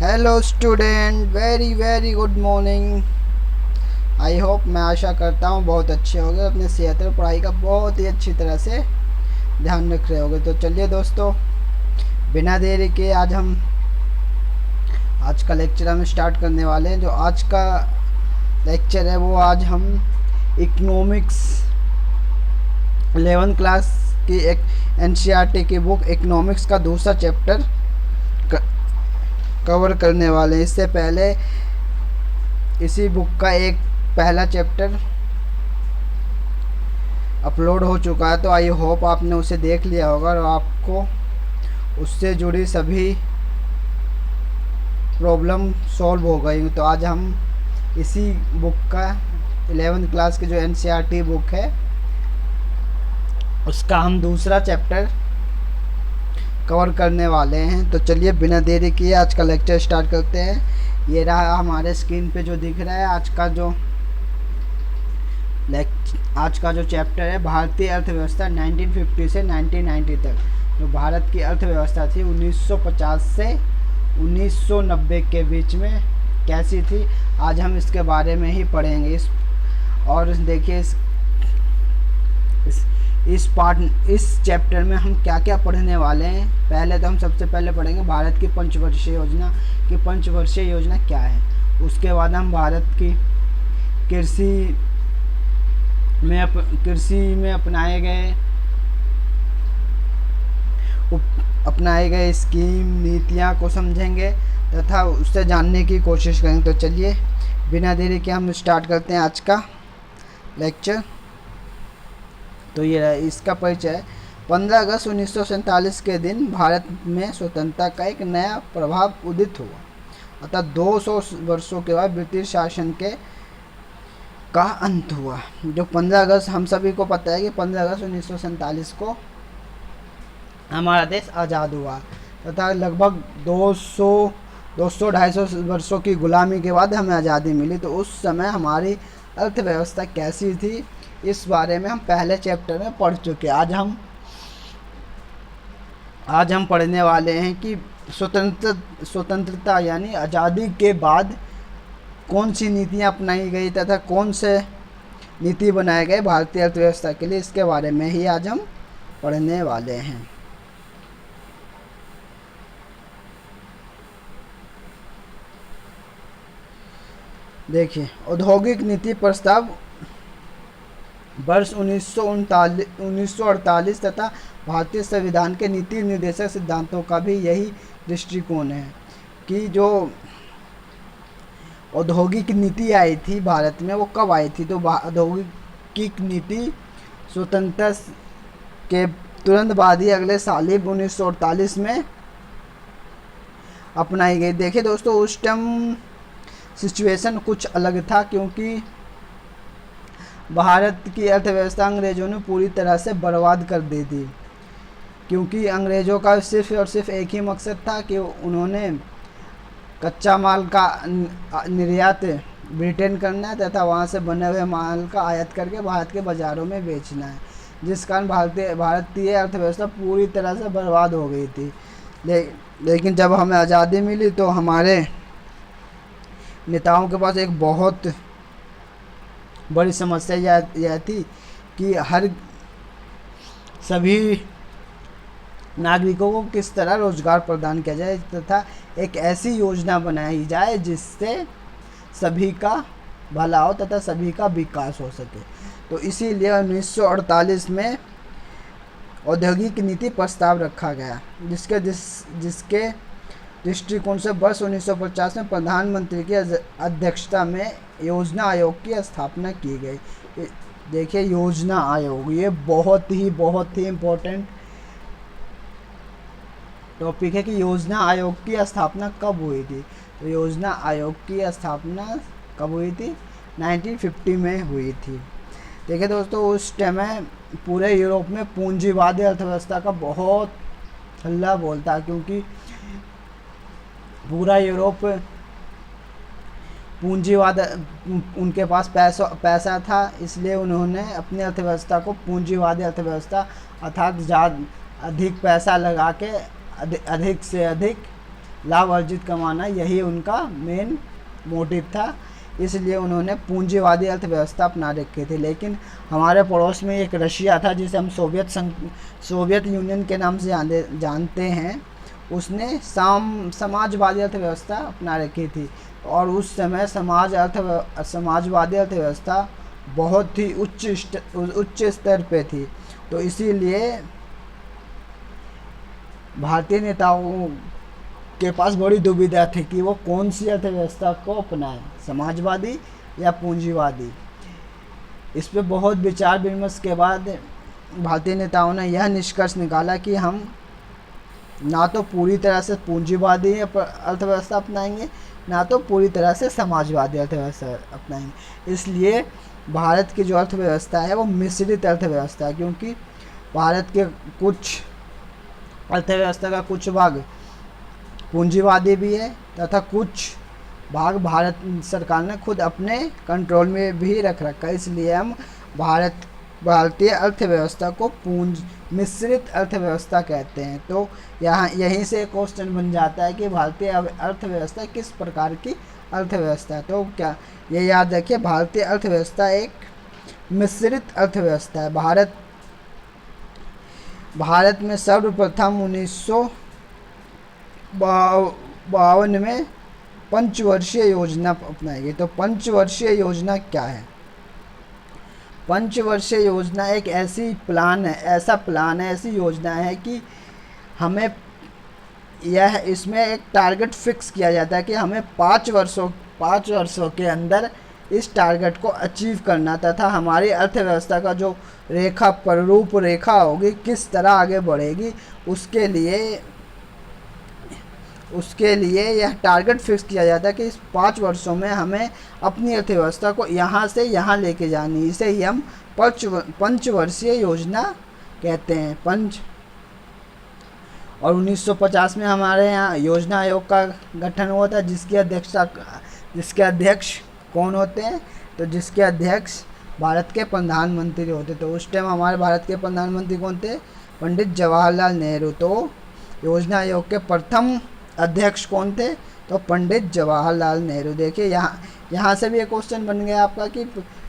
Hello student, very very good morning. I hope, मैं आशा करता हूँ बहुत अच्छे होगे, अपने सेहत और पढ़ाई का बहुत ही अच्छी तरह से ध्यान रख रहे होगे। तो चलिए दोस्तों, बिना देरी के आज का लेक्चर हम स्टार्ट करने वाले हैं। जो आज का लेक्चर है वो आज हम इकोनॉमिक्स 11 क्लास की एक एनसीईआरटी की बुक इकोनॉमिक्स का दूसरा चैप्टर कवर करने वाले हैं। इससे पहले इसी बुक का एक पहला चैप्टर अपलोड हो चुका है, तो आई होप आपने उसे देख लिया होगा और आपको उससे जुड़ी सभी प्रॉब्लम सॉल्व हो गई। तो आज हम इसी बुक का 11th क्लास की जो एनसीईआरटी बुक है उसका हम दूसरा चैप्टर कवर करने वाले हैं। तो चलिए बिना देरी किए आज का लेक्चर स्टार्ट करते हैं। ये रहा हमारे स्क्रीन पे जो दिख रहा है आज का जो चैप्टर है, भारतीय अर्थव्यवस्था 1950 से 1990 तक। जो भारत की अर्थव्यवस्था थी 1950 से 1990 के बीच में कैसी थी, आज हम इसके बारे में ही पढ़ेंगे। और देखिए इस चैप्टर में हम क्या क्या पढ़ने वाले हैं। पहले तो हम सबसे पहले पढ़ेंगे भारत की पंचवर्षीय योजना कि पंचवर्षीय योजना क्या है। उसके बाद हम भारत की कृषि में अपनाए गए स्कीम नीतियाँ को समझेंगे तथा उससे जानने की कोशिश करेंगे। तो चलिए बिना देरी के हम स्टार्ट करते हैं आज का लेक्चर। तो ये इसका परिचय। 15 अगस्त 1947 के दिन भारत में स्वतंत्रता का एक नया प्रभाव उदित हुआ, अतः 200 वर्षों के बाद ब्रिटिश शासन का अंत हुआ। जो 15 अगस्त, हम सभी को पता है कि 15 अगस्त 1947 को हमारा देश आज़ाद हुआ तथा लगभग 200-250 वर्षों की गुलामी के बाद हमें आज़ादी मिली। तो उस समय हमारी अर्थव्यवस्था कैसी थी, इस बारे में हम पहले चैप्टर में पढ़ चुके। आज हम पढ़ने वाले हैं कि स्वतंत्रता यानी आज़ादी के बाद कौन सी नीतियाँ अपनाई गई तथा कौन से नीति बनाए गए भारतीय अर्थव्यवस्था के लिए, इसके बारे में ही आज हम पढ़ने वाले हैं। देखिए, औद्योगिक नीति प्रस्ताव वर्ष 1948 तथा भारतीय संविधान के नीति निर्देशक सिद्धांतों का भी यही दृष्टिकोण है कि जो औद्योगिक नीति आई थी भारत में वो कब आई थी। तो औद्योगिक नीति स्वतंत्रता के तुरंत बाद ही अगले साल ही 1948 में अपनाई गई। देखिए दोस्तों, उस टाइम सिचुएशन कुछ अलग था क्योंकि भारत की अर्थव्यवस्था अंग्रेज़ों ने पूरी तरह से बर्बाद कर दी थी। क्योंकि अंग्रेज़ों का सिर्फ और सिर्फ एक ही मकसद था कि उन्होंने कच्चा माल का निर्यात ब्रिटेन करना है तथा वहाँ से बने हुए माल का आयात करके भारत के बाज़ारों में बेचना है, जिस कारण भारतीय अर्थव्यवस्था पूरी तरह से बर्बाद हो गई थी। लेकिन जब हमें आज़ादी मिली तो हमारे नेताओं के पास एक बहुत बड़ी समस्या यह थी कि सभी नागरिकों को किस तरह रोजगार प्रदान किया जाए तथा एक ऐसी योजना बनाई जाए जिससे सभी का भला हो तथा सभी का विकास हो सके। तो इसीलिए 1948 में औद्योगिक नीति प्रस्ताव रखा गया, जिसके दृष्टिकोण से वर्ष 1950 में प्रधानमंत्री की अध्यक्षता में योजना आयोग की स्थापना की गई। देखिए, योजना आयोग ये बहुत ही इम्पोर्टेंट टॉपिक है कि योजना आयोग की स्थापना कब हुई थी। तो योजना आयोग की स्थापना कब हुई थी? 1950 में हुई थी। देखिए दोस्तों, उस टाइम में पूरे यूरोप में पूंजीवादी अर्थव्यवस्था का बहुत हल्ला बोलता, क्योंकि पूरा यूरोप पूंजीवाद, उनके पास पैसा था, इसलिए उन्होंने अपनी अर्थव्यवस्था को पूंजीवादी अर्थव्यवस्था अर्थात अधिक पैसा लगा के अधिक से अधिक लाभ अर्जित कमाना, यही उनका मेन मोटिव था। इसलिए उन्होंने पूंजीवादी अर्थव्यवस्था अपना रखी थी। लेकिन हमारे पड़ोस में एक रशिया था, जिसे हम सोवियत यूनियन के नाम से जानते हैं, उसने समाजवादी अर्थव्यवस्था अपना रखी थी। और उस समय समाजवादी अर्थव्यवस्था बहुत ही उच्च स्तर पे थी। तो इसीलिए भारतीय नेताओं के पास बड़ी दुविधा थी कि वो कौन सी अर्थव्यवस्था को अपनाएं, समाजवादी या पूंजीवादी। इस पे बहुत विचार विमर्श के बाद भारतीय नेताओं ने यह निष्कर्ष निकाला कि हम ना तो पूरी तरह से पूंजीवादी अर्थव्यवस्था अपनाएंगे, ना तो पूरी तरह से समाजवादी अर्थव्यवस्था अपनाएंगे। इसलिए भारत की जो अर्थव्यवस्था है वो मिश्रित अर्थव्यवस्था है, क्योंकि भारत के कुछ अर्थव्यवस्था का कुछ भाग पूंजीवादी भी है तथा कुछ भाग भारत सरकार ने खुद अपने कंट्रोल में भी रख रखा है। इसलिए हम भारतीय अर्थव्यवस्था को मिश्रित अर्थव्यवस्था कहते हैं। तो यहाँ यहीं से क्वेश्चन बन जाता है कि भारतीय अर्थव्यवस्था किस प्रकार की अर्थव्यवस्था है। तो क्या ये याद रखिए, भारतीय अर्थव्यवस्था एक मिश्रित अर्थव्यवस्था है। भारत में सर्वप्रथम 1952 में पंचवर्षीय योजना अपनाई गई। तो पंचवर्षीय योजना क्या है? पंचवर्षीय योजना एक ऐसा प्लान है, ऐसी योजना है कि हमें इसमें एक टारगेट फिक्स किया जाता है कि हमें 5 वर्षों के अंदर इस टारगेट को अचीव करना, तथा हमारी अर्थव्यवस्था का जो रूपरेखा होगी, किस तरह आगे बढ़ेगी, उसके लिए यह टारगेट फिक्स किया जाता है कि इस 5 वर्षों में हमें अपनी अर्थव्यवस्था को यहाँ से यहाँ लेके जानी। इसे ही हम पंचवर्षीय योजना कहते हैं। और 1950 में हमारे यहाँ योजना आयोग का गठन हुआ था, जिसके अध्यक्ष कौन होते हैं? तो जिसके अध्यक्ष भारत के प्रधानमंत्री होते। तो उस टाइम हमारे भारत के प्रधानमंत्री कौन थे? पंडित जवाहरलाल नेहरू। तो योजना आयोग के प्रथम अध्यक्ष कौन थे? तो पंडित जवाहरलाल नेहरू। देखिए यहाँ से भी एक क्वेश्चन बन गया आपका कि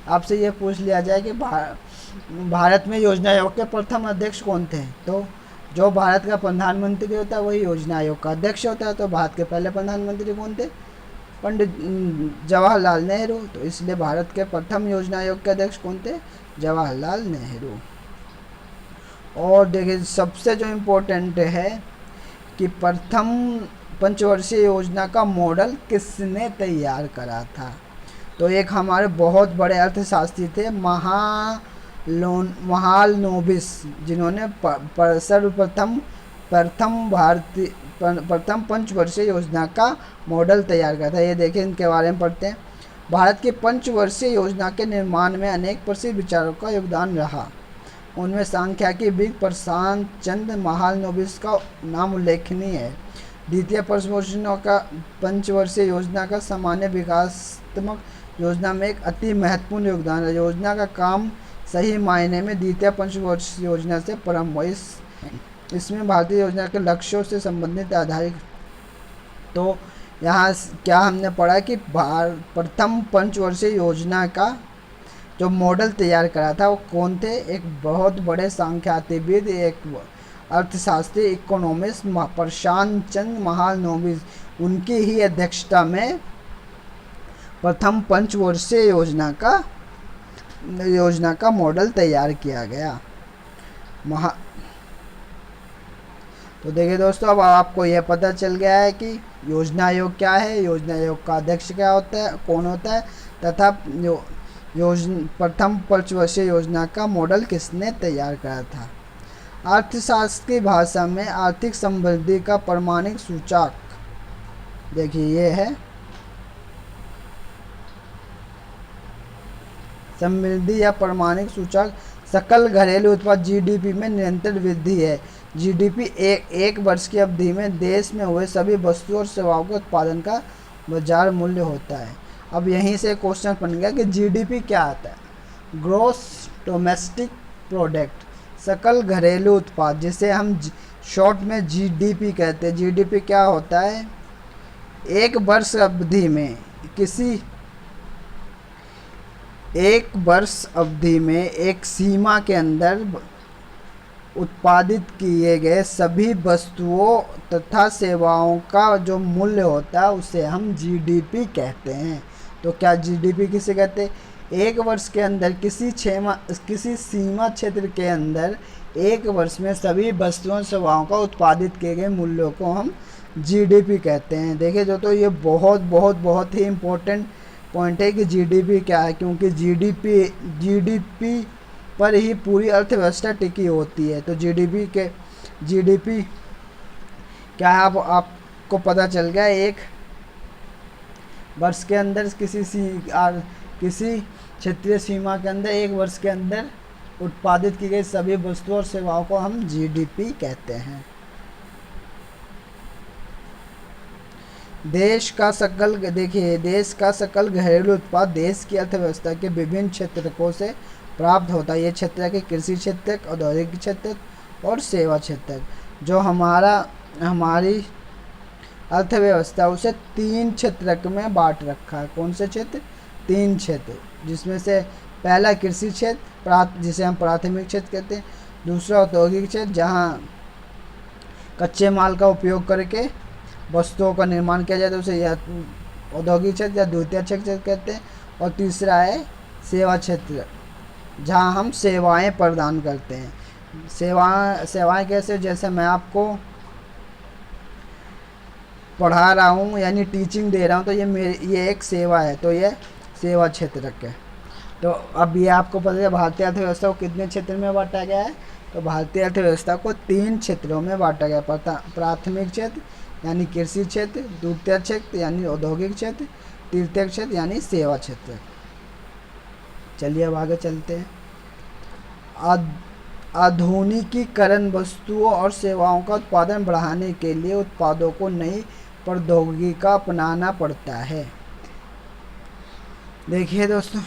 आपसे ये पूछ लिया जाए कि भारत में योजना आयोग के प्रथम अध्यक्ष कौन थे? तो जो भारत का प्रधानमंत्री होता है वही योजना आयोग का अध्यक्ष होता है। तो भारत के पहले प्रधानमंत्री कौन थे? पंडित जवाहरलाल नेहरू। तो इसलिए भारत के प्रथम योजना आयोग के अध्यक्ष कौन थे? जवाहरलाल नेहरू। और देखिए सबसे जो इम्पोर्टेंट है कि प्रथम पंचवर्षीय योजना का मॉडल किसने तैयार करा था? तो एक हमारे बहुत बड़े अर्थशास्त्री थे, महालनोबिस, जिन्होंने प्रथम पंचवर्षीय योजना का मॉडल तैयार करा था। ये देखिए, इनके बारे में पढ़ते हैं। भारत की पंचवर्षीय योजना के निर्माण में अनेक प्रसिद्ध विचारकों का योगदान रहा। उनमें सांख्यिकी विद प्रशांत चंद्र महालनोबिस का नाम उल्लेखनीय है। द्वितीय पंचवर्षीय योजना का सामान्य विकासात्मक योजना में एक अति महत्वपूर्ण योगदान है। योजना का काम सही मायने में द्वितीय पंचवर्षीय योजना से प्रारंभ हुआ। इसमें भारतीय योजना के लक्ष्यों से संबंधित आधारित। तो यहाँ क्या हमने पढ़ा कि प्रथम पंचवर्षीय योजना का जो मॉडल तैयार करा था वो कौन थे? एक बहुत बड़े सांख्यिकीविद, एक अर्थशास्त्री, इकोनॉमिस्ट प्रशांत चंद्र महालनोबिस, उनकी ही अध्यक्षता में प्रथम पंचवर्षीय योजना का मॉडल तैयार किया गया। तो देखिए दोस्तों, अब आपको यह पता चल गया है कि योजना आयोग क्या है, योजना आयोग का अध्यक्ष क्या होता है, कौन होता है, तथा प्रथम पंचवर्षीय योजना का मॉडल किसने तैयार करा था। अर्थशास्त्र की भाषा में आर्थिक समृद्धि का प्रमाणिक सूचक देखिए ये है, समृद्धि या प्रमाणिक सूचक सकल घरेलू उत्पाद जीडीपी में निरंतर वृद्धि है। जीडीपी एक वर्ष की अवधि में देश में हुए सभी वस्तुओं और सेवाओं के उत्पादन का बाजार मूल्य होता है। अब यहीं से क्वेश्चन बन गया कि जीडीपी क्या आता है? ग्रॉस डोमेस्टिक प्रोडक्ट, सकल घरेलू उत्पाद, जिसे हम शॉर्ट में जीडीपी कहते हैं। जीडीपी क्या होता है? एक वर्ष अवधि में किसी एक वर्ष अवधि में एक सीमा के अंदर उत्पादित किए गए सभी वस्तुओं तथा सेवाओं का जो मूल्य होता है उसे हम जीडीपी कहते हैं। तो क्या जीडीपी किसे कहते हैं? एक वर्ष के अंदर किसी सीमा क्षेत्र के अंदर एक वर्ष में सभी वस्तुओं सेवाओं का उत्पादित किए गए मूल्यों को हम जीडीपी कहते हैं। देखिए जो, तो ये बहुत ही इम्पोर्टेंट पॉइंट है कि जीडीपी क्या है, क्योंकि जीडीपी पर ही पूरी अर्थव्यवस्था टिकी होती है। तो जीडीपी क्या है, आपको पता चल गया। एक वर्ष के अंदर किसी क्षेत्रीय सीमा के अंदर एक वर्ष के अंदर उत्पादित की गई सभी वस्तुओं और सेवाओं को हम जीडीपी कहते हैं। देश का सकल घरेलू उत्पाद देश की अर्थव्यवस्था के विभिन्न क्षेत्रकों से प्राप्त होता है। ये क्षेत्र के कृषि क्षेत्र, औद्योगिक क्षेत्र और सेवा क्षेत्र। जो हमारी अर्थव्यवस्था उसे 3 क्षेत्र में बांट रखा है। कौन से क्षेत्र? 3 क्षेत्र, जिसमें से पहला कृषि क्षेत्र जिसे हम प्राथमिक क्षेत्र कहते हैं। दूसरा औद्योगिक क्षेत्र, जहाँ कच्चे माल का उपयोग करके वस्तुओं का निर्माण किया जाता है, उसे या औद्योगिक क्षेत्र या द्वितीय क्षेत्र कहते हैं। और तीसरा है सेवा क्षेत्र, जहाँ हम सेवाएं प्रदान करते हैं। सेवाएं कैसे? जैसे मैं आपको पढ़ा रहा हूँ यानी टीचिंग दे रहा हूँ, तो ये एक सेवा है, तो ये सेवा क्षेत्र है। तो अब ये आपको पता है भारतीय अर्थव्यवस्था को कितने क्षेत्र में बांटा गया है? तो भारतीय अर्थव्यवस्था को 3 क्षेत्रों में बांटा गया। प्राथमिक क्षेत्र यानी कृषि क्षेत्र, द्वितीय क्षेत्र यानी औद्योगिक क्षेत्र, तृतीय क्षेत्र यानी सेवा क्षेत्र। चलिए अब आगे चलते हैं। आधुनिकीकरण वस्तुओं और सेवाओं का उत्पादन बढ़ाने के लिए उत्पादों को नई प्रौद्योगिकी का अपनाना पड़ता है। देखिए दोस्तों,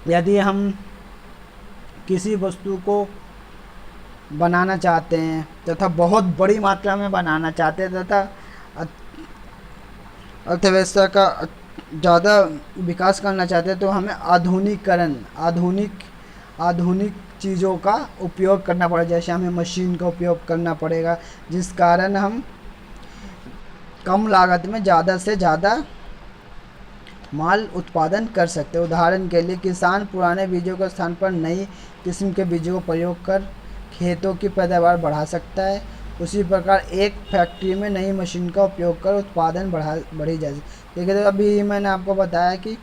यदि हम किसी वस्तु को बनाना चाहते हैं तथा बहुत बड़ी मात्रा में बनाना चाहते हैं तथा अर्थव्यवस्था का ज़्यादा विकास करना चाहते हैं, तो हमें आधुनिक चीज़ों का उपयोग करना पड़ेगा। जैसे हमें मशीन का उपयोग करना पड़ेगा, जिस कारण हम कम लागत में ज़्यादा से ज़्यादा माल उत्पादन कर सकते हैं। उदाहरण के लिए किसान पुराने बीजों के स्थान पर नई किस्म के बीजों का प्रयोग कर खेतों की पैदावार बढ़ा सकता है। उसी प्रकार एक फैक्ट्री में नई मशीन का उपयोग कर उत्पादन बढ़ी जा सकती है। देखिए, तो अभी मैंने आपको बताया कि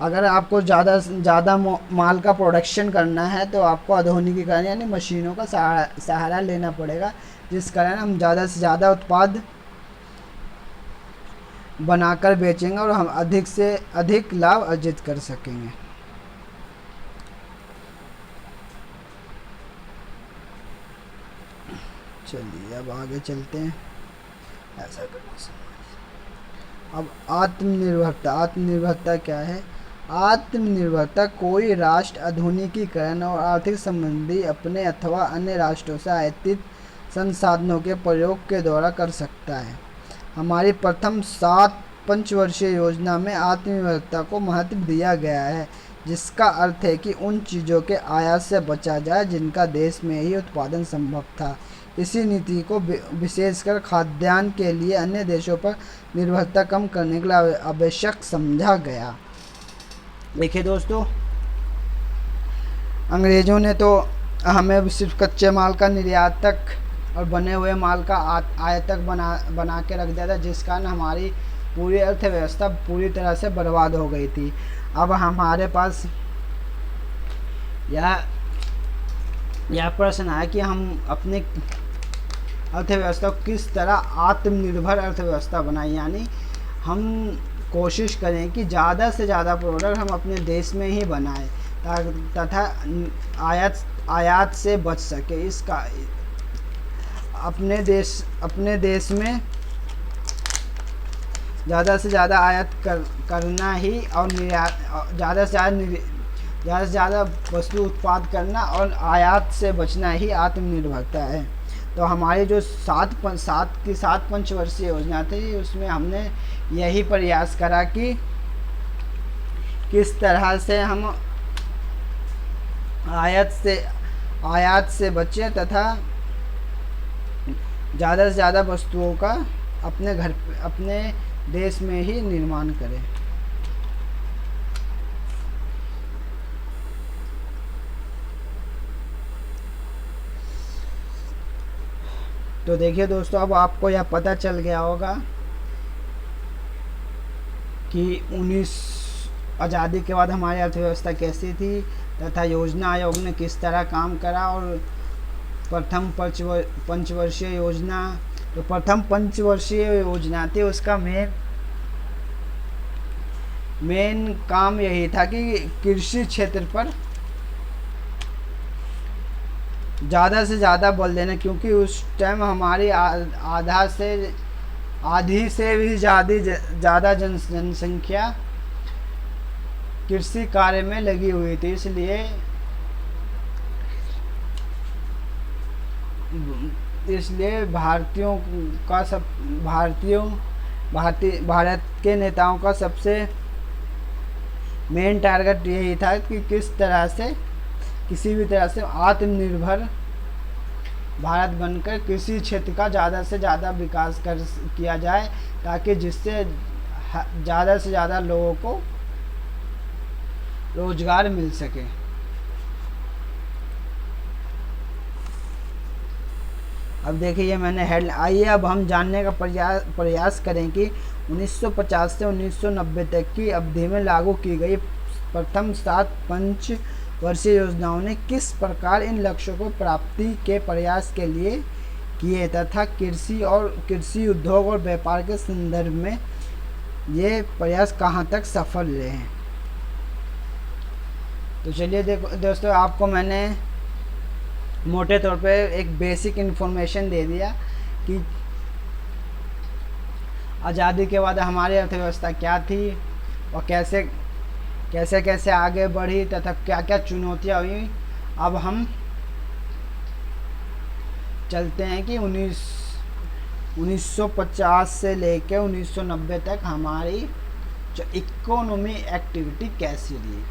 अगर आपको ज़्यादा से ज़्यादा माल का प्रोडक्शन करना है तो आपको आधुनिकीकरण यानी मशीनों का सहारा लेना पड़ेगा, जिस कारण हम ज़्यादा से ज़्यादा उत्पाद बनाकर बेचेंगे और हम अधिक से अधिक लाभ अर्जित कर सकेंगे। चलिए अब आगे चलते हैं। ऐसा करना। अब आत्मनिर्भरता क्या है? आत्मनिर्भरता कोई राष्ट्र आधुनिकीकरण और आर्थिक संबंधी अपने अथवा अन्य राष्ट्रों से आयातित संसाधनों के प्रयोग के द्वारा कर सकता है। हमारी प्रथम 7 पंचवर्षीय योजना में आत्मनिर्भरता को महत्व दिया गया है, जिसका अर्थ है कि उन चीज़ों के आयात से बचा जाए जिनका देश में ही उत्पादन संभव था। इसी नीति को विशेषकर खाद्यान्न के लिए अन्य देशों पर निर्भरता कम करने के लिए आवश्यक समझा गया। देखिए दोस्तों, अंग्रेज़ों ने तो हमें सिर्फ कच्चे माल का निर्यातक और बने हुए माल का आयातक बना के रख दिया था, जिस कारण हमारी पूरी अर्थव्यवस्था पूरी तरह से बर्बाद हो गई थी। अब हमारे पास यह प्रश्न है कि हम अपने अर्थव्यवस्था को किस तरह आत्मनिर्भर अर्थव्यवस्था बनाएं, यानी हम कोशिश करें कि ज़्यादा से ज़्यादा प्रोडक्ट हम अपने देश में ही बनाएं तथा आयात से बच सके। इसका अपने देश में ज़्यादा से ज़्यादा आयात करना ही और ज़्यादा से ज़्यादा वस्तु उत्पाद करना और आयात से बचना ही आत्मनिर्भरता है। तो हमारी जो सात पंचवर्षीय योजना थी उसमें हमने यही प्रयास करा कि किस तरह से हम आयात से बचें तथा ज़्यादा से ज़्यादा वस्तुओं का अपने देश में ही निर्माण करें। तो देखिए दोस्तों, अब आपको यह पता चल गया होगा कि आज़ादी के बाद हमारी अर्थव्यवस्था कैसी थी तथा योजना आयोग ने किस तरह काम करा। और प्रथम पंचवर्षीय योजना, तो प्रथम पंचवर्षीय योजना थी, उसका मेन काम यही था कि कृषि क्षेत्र पर ज़्यादा से ज़्यादा बल देना, क्योंकि उस टाइम हमारी आधी से भी ज़्यादा जनसंख्या कृषि कार्य में लगी हुई थी। इसलिए भारत के नेताओं का सबसे मेन टारगेट यही था कि किसी भी तरह से आत्मनिर्भर भारत बनकर कृषि क्षेत्र का ज़्यादा से ज़्यादा विकास किया जाए, ताकि जिससे ज़्यादा से ज़्यादा लोगों को रोजगार मिल सके। अब देखिए मैंने आइए अब हम जानने का प्रयास करें कि 1950 से 1990 तक की अवधि में लागू की गई प्रथम 7 पंचवर्षीय योजनाओं ने किस प्रकार इन लक्ष्यों को प्राप्ति के प्रयास के लिए किए तथा कृषि उद्योग और व्यापार के संदर्भ में ये प्रयास कहाँ तक सफल रहे हैं। तो चलिए देखो दोस्तों, आपको मैंने मोटे तौर पे एक बेसिक इन्फॉर्मेशन दे दिया कि आज़ादी के बाद हमारी अर्थव्यवस्था क्या थी और कैसे आगे बढ़ी तथा क्या क्या चुनौतियाँ हुई। अब हम चलते हैं कि 1950 से लेकर 1990 तक हमारी जो इकोनॉमी एक्टिविटी कैसी रही।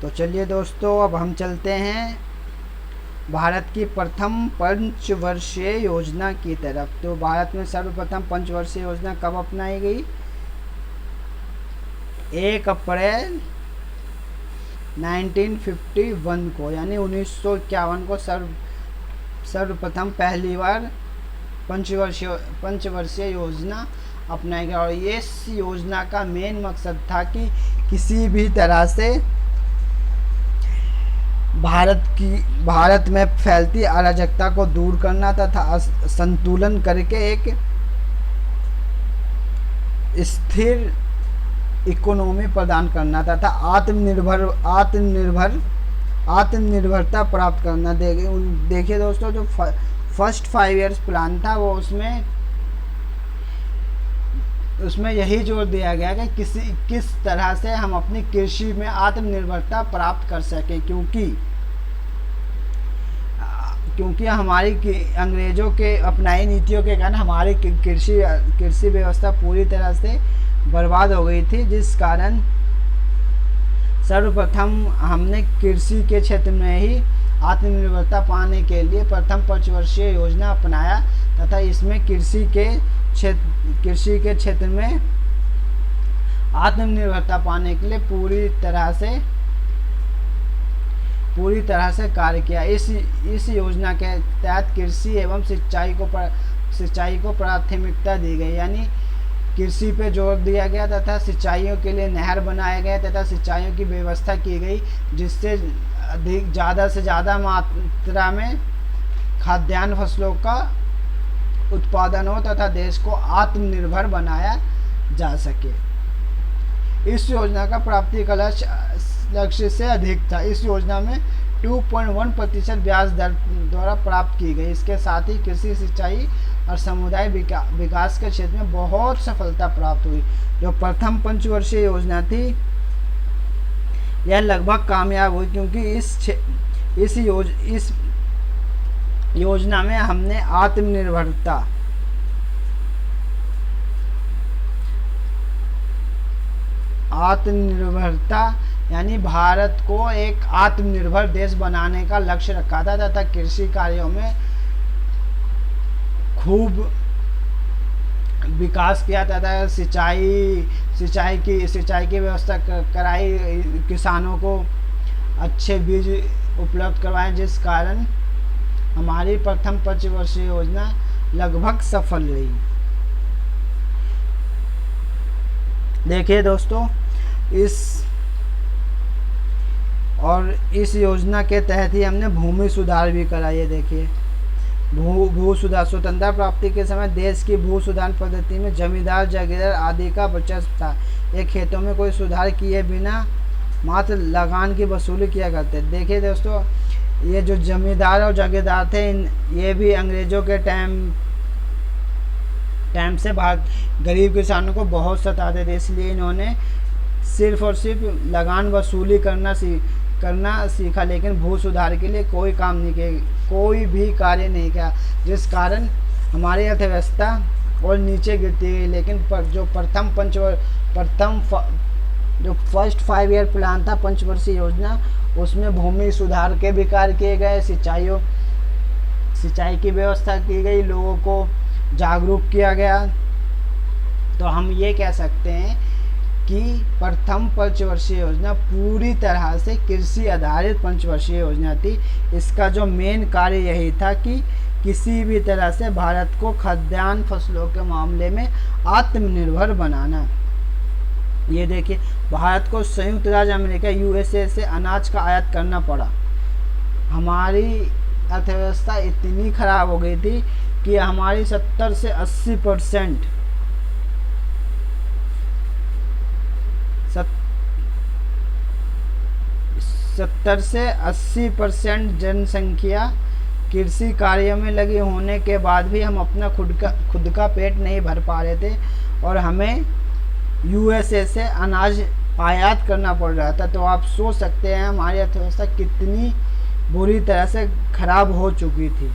तो चलिए दोस्तों, अब हम चलते हैं भारत की प्रथम पंचवर्षीय योजना की तरफ। तो भारत में सर्वप्रथम पंचवर्षीय योजना कब अपनाई गई? 1 अप्रैल 1951 को, यानी 1951 को सर्वप्रथम पहली बार पंचवर्षीय योजना अपनाई गई। और ये इस योजना का मेन मकसद था कि किसी भी तरह से भारत में फैलती अराजकता को दूर करना तथा संतुलन करके एक स्थिर इकोनॉमी प्रदान करना तथा आत्मनिर्भरता प्राप्त करना। देखिए दोस्तों, जो फर्स्ट 5 इयर्स प्लान था वो उसमें यही जोर दिया गया कि किस तरह से हम अपनी कृषि में आत्मनिर्भरता प्राप्त कर सकें, क्योंकि हमारी अंग्रेज़ों के अपनाई नीतियों के कारण हमारी कृषि व्यवस्था पूरी तरह से बर्बाद हो गई थी, जिस कारण सर्वप्रथम हमने कृषि के क्षेत्र में ही आत्मनिर्भरता पाने के लिए प्रथम पंचवर्षीय योजना अपनाया तथा इसमें कृषि के क्षेत्र में आत्मनिर्भरता पाने के लिए पूरी तरह से कार्य किया। इस योजना के तहत कृषि एवं सिंचाई को प्राथमिकता दी गई, यानी कृषि पे जोर दिया गया तथा सिंचाइयों के लिए नहर बनाए गए तथा सिंचाइयों की व्यवस्था की गई, जिससे ज़्यादा से ज़्यादा मात्रा में खाद्यान्न फसलों का उत्पादन हो तथा देश को आत्मनिर्भर बनाया जा सके। इस योजना का प्राप्ति का लक्ष्य से अधिक था। इस योजना में 2.1% ब्याज दर द्वारा प्राप्त की गई। इसके साथ ही कृषि सिंचाई और समुदाय विकास के क्षेत्र में बहुत सफलता प्राप्त हुई। जो प्रथम पंचवर्षीय योजना थी यह लगभग कामयाब हुई, क्योंकि इस योजना में हमने आत्मनिर्भरता यानी भारत को एक आत्मनिर्भर देश बनाने का लक्ष्य रखा था तथा कृषि कार्यों में खूब विकास किया तथा सिंचाई की व्यवस्था कराई, किसानों को अच्छे बीज उपलब्ध करवाएं, जिस कारण हमारी प्रथम पंचवर्षीय योजना लगभग सफल रही। देखिए दोस्तों, इस योजना के तहत ही हमने भूमि सुधार भी करा। ये देखिए, भू सुधार। स्वतंत्रता प्राप्ति के समय देश की भू सुधार पद्धति में जमींदार जागीरदार आदि का वर्चस्व था। ये खेतों में कोई सुधार किए बिना मात्र लगान की वसूली किया करते। देखिए दोस्तों, ये जो जमींदार और जागीरदार थे, ये भी अंग्रेजों के टाइम से गरीब किसानों को बहुत सताते थे, इसलिए इन्होंने सिर्फ और सिर्फ लगान वसूली करना सीखा, लेकिन भू सुधार के लिए कोई काम नहीं किया, कोई भी कार्य नहीं किया, जिस कारण हमारी अर्थव्यवस्था और नीचे गिरती गई। लेकिन जो फर्स्ट 5 ईयर प्लान था, पंचवर्षीय योजना, उसमें भूमि सुधार के भी कार्य किए गए, सिंचाई की व्यवस्था की गई, लोगों को जागरूक किया गया। तो हम ये कह सकते हैं कि प्रथम पंचवर्षीय योजना पूरी तरह से कृषि आधारित पंचवर्षीय योजना थी। इसका जो मेन कार्य यही था कि किसी भी तरह से भारत को खाद्यान्न फसलों के मामले में आत्मनिर्भर बनाना। ये देखिए, भारत को संयुक्त राज्य अमेरिका USA से अनाज का आयात करना पड़ा। हमारी अर्थव्यवस्था इतनी खराब हो गई थी कि हमारी 70 से 80% जनसंख्या कृषि कार्यों में लगी होने के बाद भी हम अपना खुद का पेट नहीं भर पा रहे थे और हमें USA से अनाज आयात करना पड़ रहा था। तो आप सोच सकते हैं हमारी अर्थव्यवस्था कितनी बुरी तरह से खराब हो चुकी थी।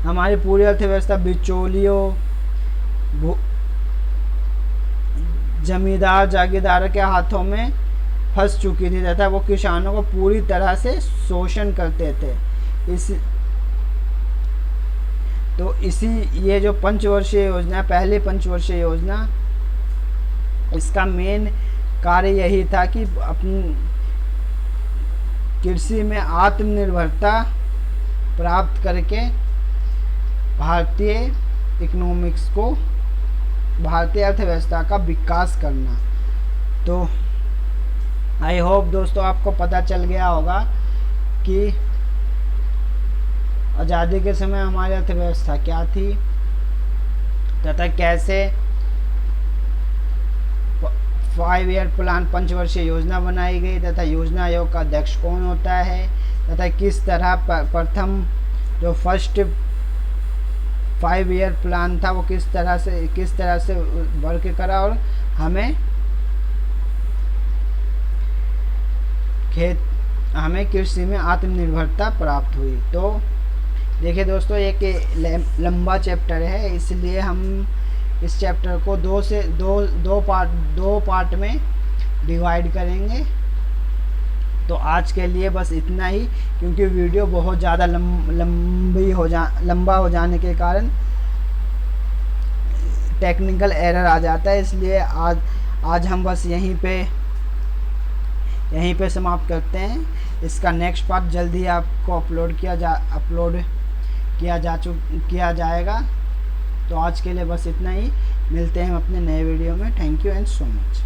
हमारी पूरी अर्थव्यवस्था बिचौलियों, जमींदार जागीरदार के हाथों में फंस चुकी थी तथा वो किसानों को पूरी तरह से शोषण करते थे। ये जो पंचवर्षीय योजना, पहली पंचवर्षीय योजना, इसका मेन कार्य यही था कि अपनी कृषि में आत्मनिर्भरता प्राप्त करके भारतीय अर्थव्यवस्था का विकास करना। तो आई होप दोस्तों आपको पता चल गया होगा कि आज़ादी के समय हमारी अर्थव्यवस्था क्या थी तथा कैसे 5 ईयर प्लान पंचवर्षीय योजना बनाई गई तथा योजना आयोग का अध्यक्ष कौन होता है तथा किस तरह प्रथम जो फर्स्ट 5 ईयर प्लान था वो किस तरह से वर्क करा और हमें कृषि में आत्मनिर्भरता प्राप्त हुई। तो देखिए दोस्तों, एक लंबा चैप्टर है, इसलिए हम इस चैप्टर को दो पार्ट में डिवाइड करेंगे। तो आज के लिए बस इतना ही, क्योंकि वीडियो बहुत ज़्यादा लंबा हो जाने के कारण टेक्निकल एरर आ जाता है, इसलिए आज हम बस यहीं पे समाप्त करते हैं। इसका नेक्स्ट पार्ट जल्दी आपको अपलोड किया जाएगा। तो आज के लिए बस इतना ही, मिलते हैं हम अपने नए वीडियो में। Thank you and so much.